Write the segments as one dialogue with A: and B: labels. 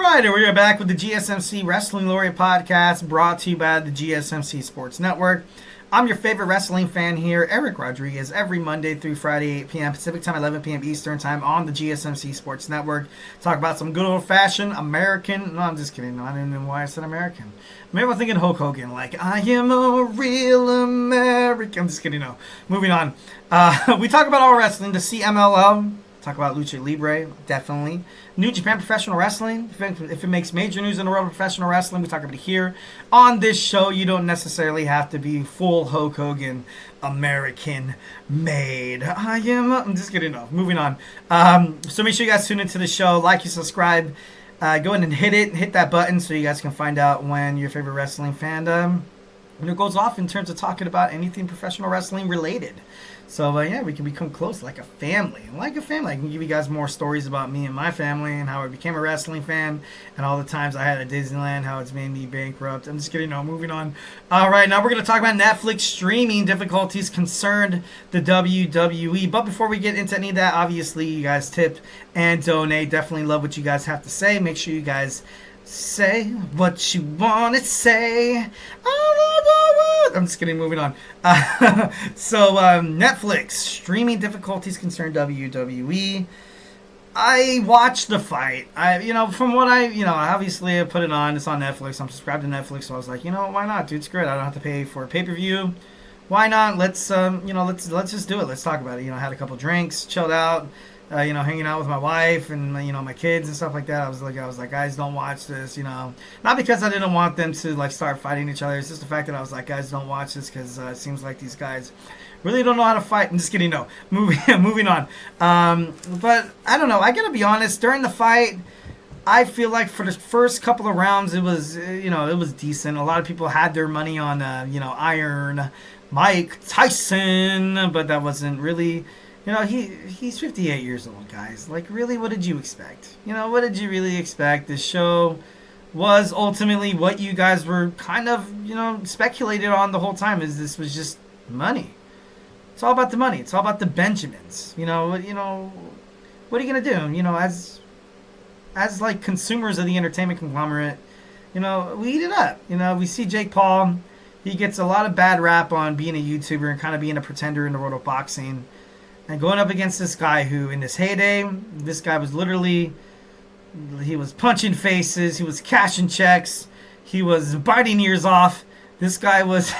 A: Alright, and we're back with the GSMC Wrestling Laureate podcast brought to you by the GSMC Sports Network. I'm your favorite wrestling fan here, Eric Rodriguez, every Monday through Friday, 8 p.m. Pacific Time, 11 p.m. Eastern Time on the GSMC Sports Network. Talk about some good old-fashioned American... No, I'm just kidding. No, I don't even know why I said American. Maybe I'm thinking Hulk Hogan, like, I am a real American. I'm just kidding, no. Moving on. We talk about all wrestling, the CMLL. Talk about Lucha Libre, definitely. New Japan Professional Wrestling. If it makes major news in the world of professional wrestling, we talk about it here. On this show, you don't necessarily have to be full Hulk Hogan, American made. I'm just kidding, no. Moving on. So make sure you guys tune into the show. Like and subscribe. Go ahead and hit that button so you guys can find out when your favorite wrestling fandom goes off in terms of talking about anything professional wrestling related. So, yeah, we can become close like a family. Like a family. I can give you guys more stories about me and my family and how I became a wrestling fan and all the times I had at Disneyland, how it's made me bankrupt. I'm just kidding. No, moving on. All right, now we're going to talk about Netflix streaming difficulties concerned the WWE. But before we get into any of that, obviously, you guys tip and donate. Definitely love what you guys have to say. Make sure you guys say what you want to say. I'm just kidding, moving on. So, Netflix, streaming difficulties concern WWE. I watched the fight. From what obviously I put it on. It's on Netflix. I'm subscribed to Netflix, so I was like, why not, dude? It's great. I don't have to pay for a pay-per-view. Why not? Let's just do it. Let's talk about it. I had a couple drinks, chilled out. Hanging out with my wife and my kids and stuff like that. I was like, guys, don't watch this. Not because I didn't want them to start fighting each other. It's just the fact that I was like, guys, don't watch this because it seems like these guys really don't know how to fight. I'm just kidding. No, moving on. But I don't know. I gotta be honest. During the fight, I feel like for the first couple of rounds, it was it was decent. A lot of people had their money on Iron Mike Tyson, but that wasn't really. He's 58 years old, guys. Like, really, what did you expect? What did you really expect? This show was ultimately what you guys were kind of, speculated on the whole time, is this was just money. It's all about the money. It's all about the Benjamins. What are you going to do? As like consumers of the entertainment conglomerate, we eat it up. We see Jake Paul. He gets a lot of bad rap on being a YouTuber and kind of being a pretender in the world of boxing. And going up against this guy who, in his heyday, this guy was literally, he was punching faces, he was cashing checks, he was biting ears off. This guy was,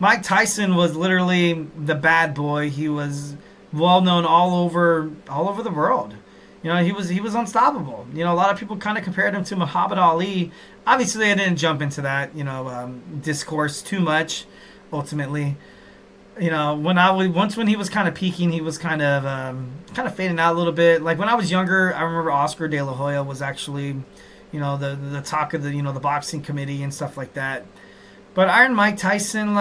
A: Mike Tyson was literally the bad boy. He was well known all over the world. He was unstoppable. A lot of people kind of compared him to Muhammad Ali. Obviously, I didn't jump into that, discourse too much, ultimately. When he was kind of peaking, he was kind of fading out a little bit. Like when I was younger, I remember Oscar De La Hoya was actually, the talk of the boxing committee and stuff like that. But Iron Mike Tyson,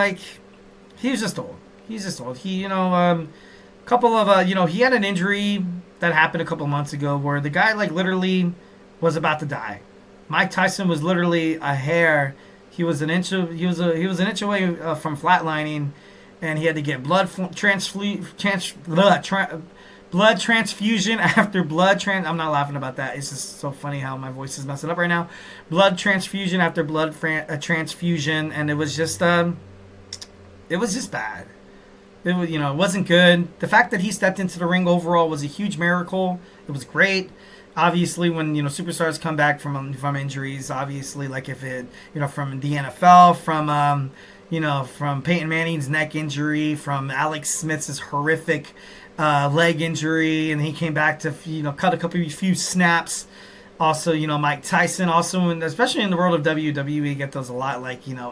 A: he was just old. He's just old. He, couple of, he had an injury that happened a couple of months ago where the guy literally was about to die. Mike Tyson was literally a hair. He was an inch away from flatlining. And he had to get blood transfusion after blood I'm not laughing about that. It's just so funny how my voice is messing up right now. Blood transfusion after blood transfusion, and it was just bad. It was, it wasn't good. The fact that he stepped into the ring overall was a huge miracle. It was great. Obviously, when superstars come back from injuries, obviously, if it from the NFL, from Peyton Manning's neck injury, from Alex Smith's horrific leg injury, and he came back to cut a few snaps. Also, Mike Tyson. Also, especially in the world of WWE, you get those a lot.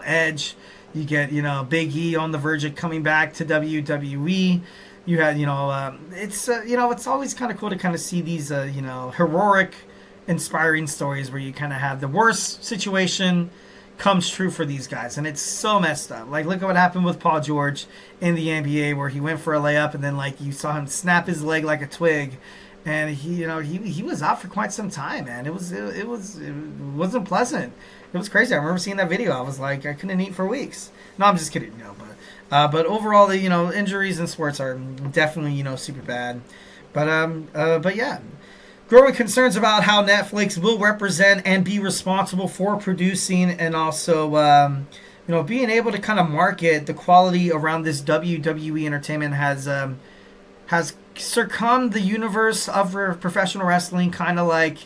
A: Edge. You get Big E on the verge of coming back to WWE. You had it's always kind of cool to kind of see these heroic, inspiring stories where you kind of have the worst situation comes true for these guys, and it's so messed up. Look at what happened with Paul George in the NBA, where he went for a layup, and then you saw him snap his leg like a twig, and he was out for quite some time, man. It wasn't pleasant. It was crazy. I remember seeing that video. I was like, I couldn't eat for weeks. No, I'm just kidding. But overall, the injuries in sports are definitely super bad. But yeah. growing concerns about how Netflix will represent and be responsible for producing and also, being able to kind of market the quality around this WWE entertainment has succumbed the universe of professional wrestling. Kind of like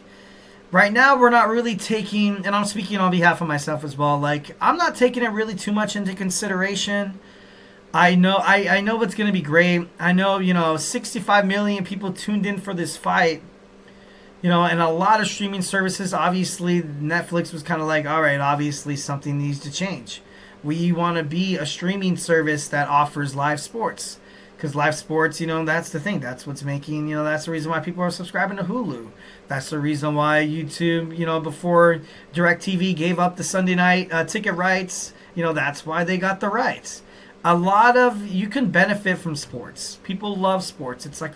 A: right now, we're not really taking, and I'm speaking on behalf of myself as well. Like I'm not taking it really too much into consideration. I know it's gonna be great. I know 65 million people tuned in for this fight. And a lot of streaming services, obviously, Netflix was kind of like, all right, obviously something needs to change. We want to be a streaming service that offers live sports. Because live sports, that's the thing. That's what's making, that's the reason why people are subscribing to Hulu. That's the reason why YouTube, before DirecTV gave up the Sunday night ticket rights, that's why they got the rights. You can benefit from sports. People love sports. It's like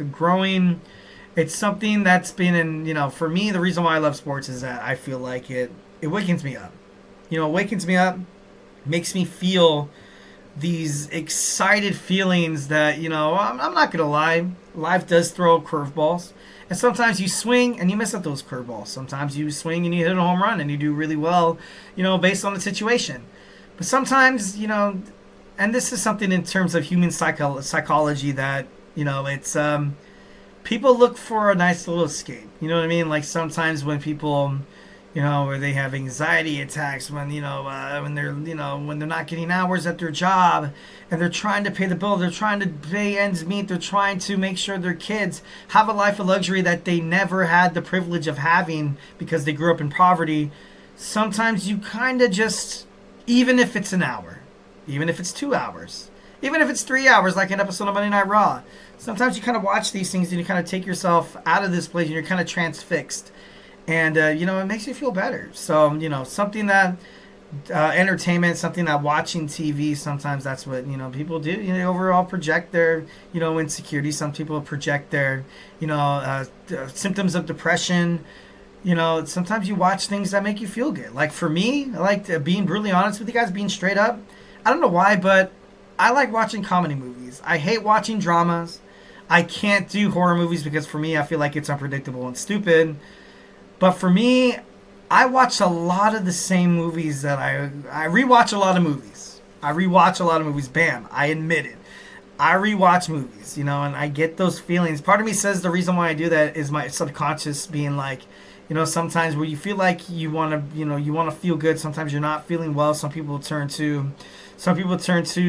A: it's something that's been for me, the reason why I love sports is that I feel like it wakens me up. It wakens me up, makes me feel these excited feelings that, I'm not going to lie. Life does throw curveballs. And sometimes you swing and you miss at those curveballs. Sometimes you swing and you hit a home run and you do really well, based on the situation. But sometimes, and this is something in terms of human psychology that, it's... people look for a nice little escape. You know what I mean? Like sometimes when people, where they have anxiety attacks, when when they're not getting hours at their job, and they're trying to pay the bill, they're trying to pay ends meet, they're trying to make sure their kids have a life of luxury that they never had the privilege of having because they grew up in poverty. Sometimes you kind of just, even if it's an hour, even if it's 2 hours, even if it's 3 hours, like an episode of Monday Night Raw. Sometimes you kind of watch these things and you kind of take yourself out of this place and you're kind of transfixed. And, it makes you feel better. So, something that entertainment, something that watching TV, sometimes that's what, people do. They overall project their, insecurities. Some people project their, symptoms of depression. Sometimes you watch things that make you feel good. Like for me, I like being brutally honest with you guys, being straight up. I don't know why, but I like watching comedy movies. I hate watching dramas. I can't do horror movies because for me, I feel like it's unpredictable and stupid. But for me, I watch a lot of the same movies that I rewatch a lot of movies. I rewatch a lot of movies. Bam, I admit it. I rewatch movies, and I get those feelings. Part of me says the reason why I do that is my subconscious being like, sometimes where you feel like you want to feel good. Sometimes you're not feeling well. Some people turn to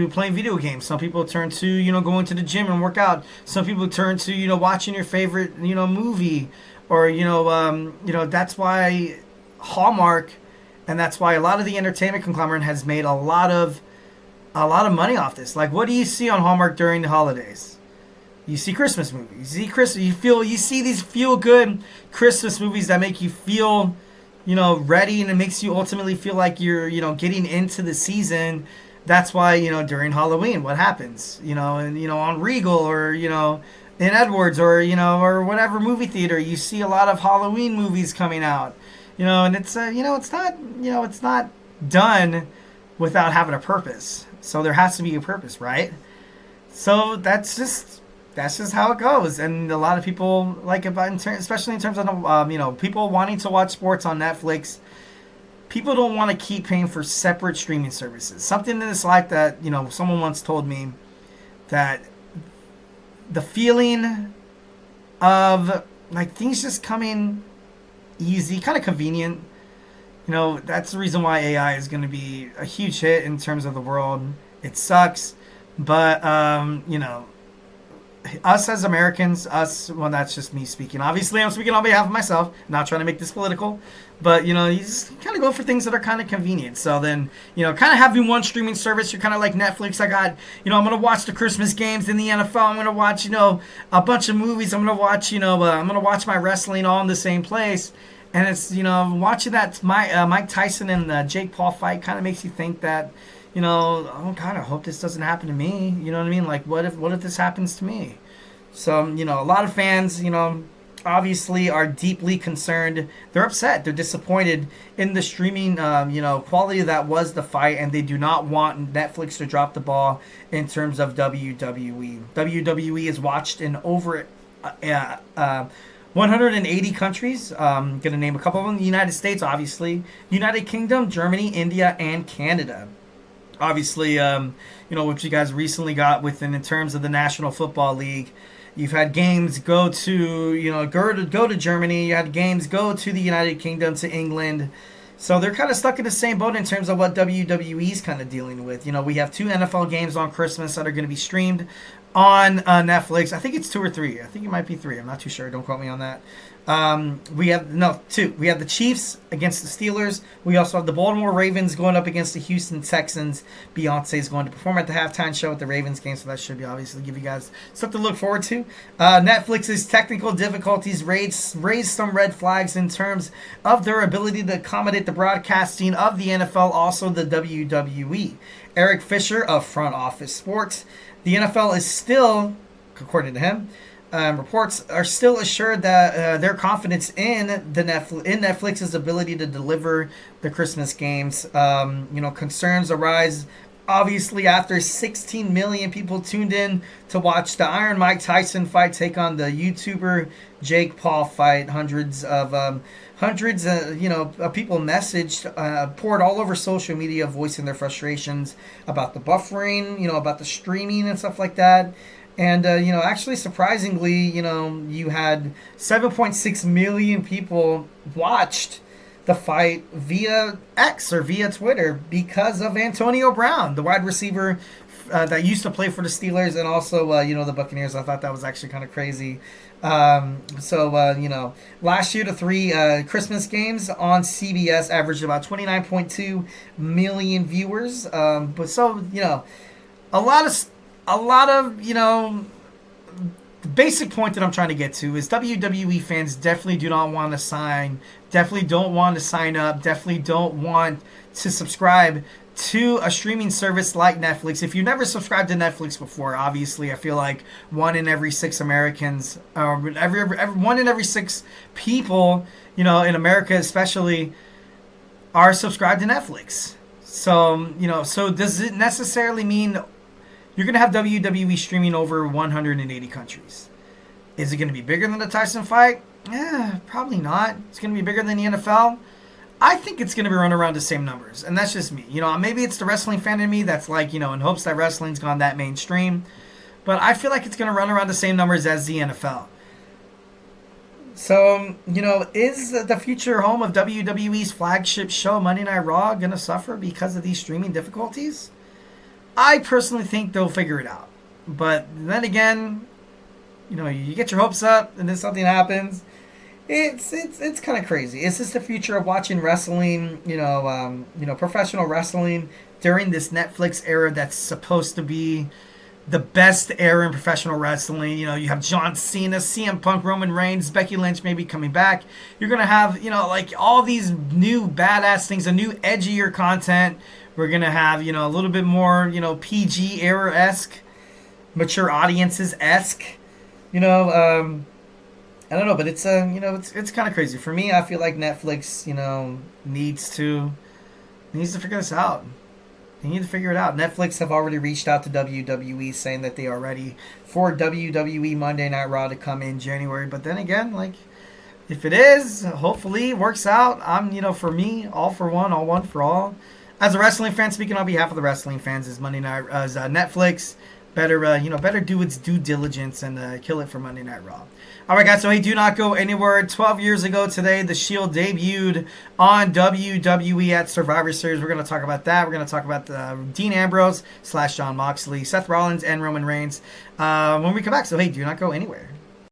A: playing video games. Some people turn to, going to the gym and work out. Some people turn to, watching your favorite, movie. Or, that's why Hallmark, and that's why a lot of the entertainment conglomerate has made a lot of money off this. Like, what do you see on Hallmark during the holidays? You see Christmas movies. You see these feel-good Christmas movies that make you feel, ready, and it makes you ultimately feel like you're, getting into the season. That's why, during Halloween, what happens? And, on Regal or, in Edwards or, or whatever movie theater, you see a lot of Halloween movies coming out. And it's, it's not done without having a purpose. So there has to be a purpose, right? So that's just how it goes. And a lot of people especially in terms of, people wanting to watch sports on Netflix. People don't want to keep paying for separate streaming services. Something in this life that, someone once told me that the feeling of like things just coming easy, kind of convenient, that's the reason why AI is going to be a huge hit in terms of the world. It sucks, but, us as Americans, that's just me speaking. Obviously, I'm speaking on behalf of myself, not trying to make this political, but, you just kind of go for things that are kind of convenient. So then, kind of having one streaming service, you're kind of like Netflix. I got, I'm going to watch the Christmas games in the NFL. I'm going to watch, a bunch of movies. I'm going to watch, I'm going to watch my wrestling all in the same place. And it's, watching that Mike Tyson and Jake Paul fight kind of makes you think that, I kind of hope this doesn't happen to me. You know what I mean? Like, what if this happens to me? So, a lot of fans, obviously are deeply concerned. They're upset. They're disappointed in the streaming, quality that was the fight, and they do not want Netflix to drop the ball in terms of WWE. WWE is watched in over 180 countries. Going to name a couple of them. The United States, obviously. United Kingdom, Germany, India, and Canada. Obviously, what you guys recently got in terms of the National Football League. You've had games go to, go to Germany. You had games go to the United Kingdom, to England. So they're kind of stuck in the same boat in terms of what WWE's kind of dealing with. We have 2 NFL games on Christmas that are going to be streamed on Netflix. I think it's 2 or 3. I think it might be 3. I'm not too sure. Don't quote me on that. We have 2. We have the Chiefs against the Steelers. We also have the Baltimore Ravens going up against the Houston Texans. Beyonce is going to perform at the halftime show at the Ravens game, so that should be obviously give you guys something to look forward to. Netflix's technical difficulties raised some red flags in terms of their ability to accommodate the broadcasting of the NFL, also the WWE. Eric Fisher of Front Office Sports. The NFL is still, according to him, reports are still assured that their confidence in Netflix's ability to deliver the Christmas games. Concerns arise obviously after 16 million people tuned in to watch the Iron Mike Tyson fight take on the YouTuber Jake Paul fight. Hundreds of people messaged, poured all over social media, voicing their frustrations about the buffering, about the streaming and stuff like that. And, actually, surprisingly, you had 7.6 million people watched the fight via X or via Twitter because of Antonio Brown, the wide receiver that used to play for the Steelers and also, the Buccaneers. I thought that was actually kind of crazy. Last year, the 3 Christmas games on CBS averaged about 29.2 million viewers. A lot of, the basic point that I'm trying to get to is WWE fans definitely do not want to definitely don't want to sign up, definitely don't want to subscribe to a streaming service like Netflix. If you've never subscribed to Netflix before, obviously, I feel like 1 in every 6 Americans, one in every 6 people, in America especially, are subscribed to Netflix. So, so does it necessarily mean you're going to have WWE streaming over 180 countries? Is it going to be bigger than the Tyson fight? Probably not. It's going to be bigger than the NFL. I think it's going to be run around the same numbers, and that's just me. Maybe it's the wrestling fan in me that's like, in hopes that wrestling's gone that mainstream, but I feel like it's going to run around the same numbers as the NFL. So, is the future home of WWE's flagship show, Monday Night Raw, going to suffer because of these streaming difficulties? I personally think they'll figure it out. But then again, you get your hopes up and then something happens. It's kind of crazy. Is this the future of watching wrestling, professional wrestling during this Netflix era that's supposed to be the best era in professional wrestling? You have John Cena, CM Punk, Roman Reigns, Becky Lynch maybe coming back. You're going to have, all these new badass things, a new edgier content. We're going to have, a little bit more, PG era-esque, mature audiences-esque, I don't know, but it's it's kind of crazy. For me, I feel like Netflix, needs to figure this out. They need to figure it out. Netflix have already reached out to WWE saying that they are ready for WWE Monday Night Raw to come in January. But then again, if it is, hopefully it works out. I'm, for me, all for one, all one for all. As a wrestling fan, speaking on behalf of the wrestling fans, is Netflix better do its due diligence and kill it for Monday Night Raw. All right, guys, so hey, do not go anywhere. 12 years ago today, The Shield debuted on WWE at Survivor Series. We're going to talk about that. We're going to talk about Dean Ambrose / Jon Moxley, Seth Rollins, and Roman Reigns when we come back. So hey, do not go anywhere.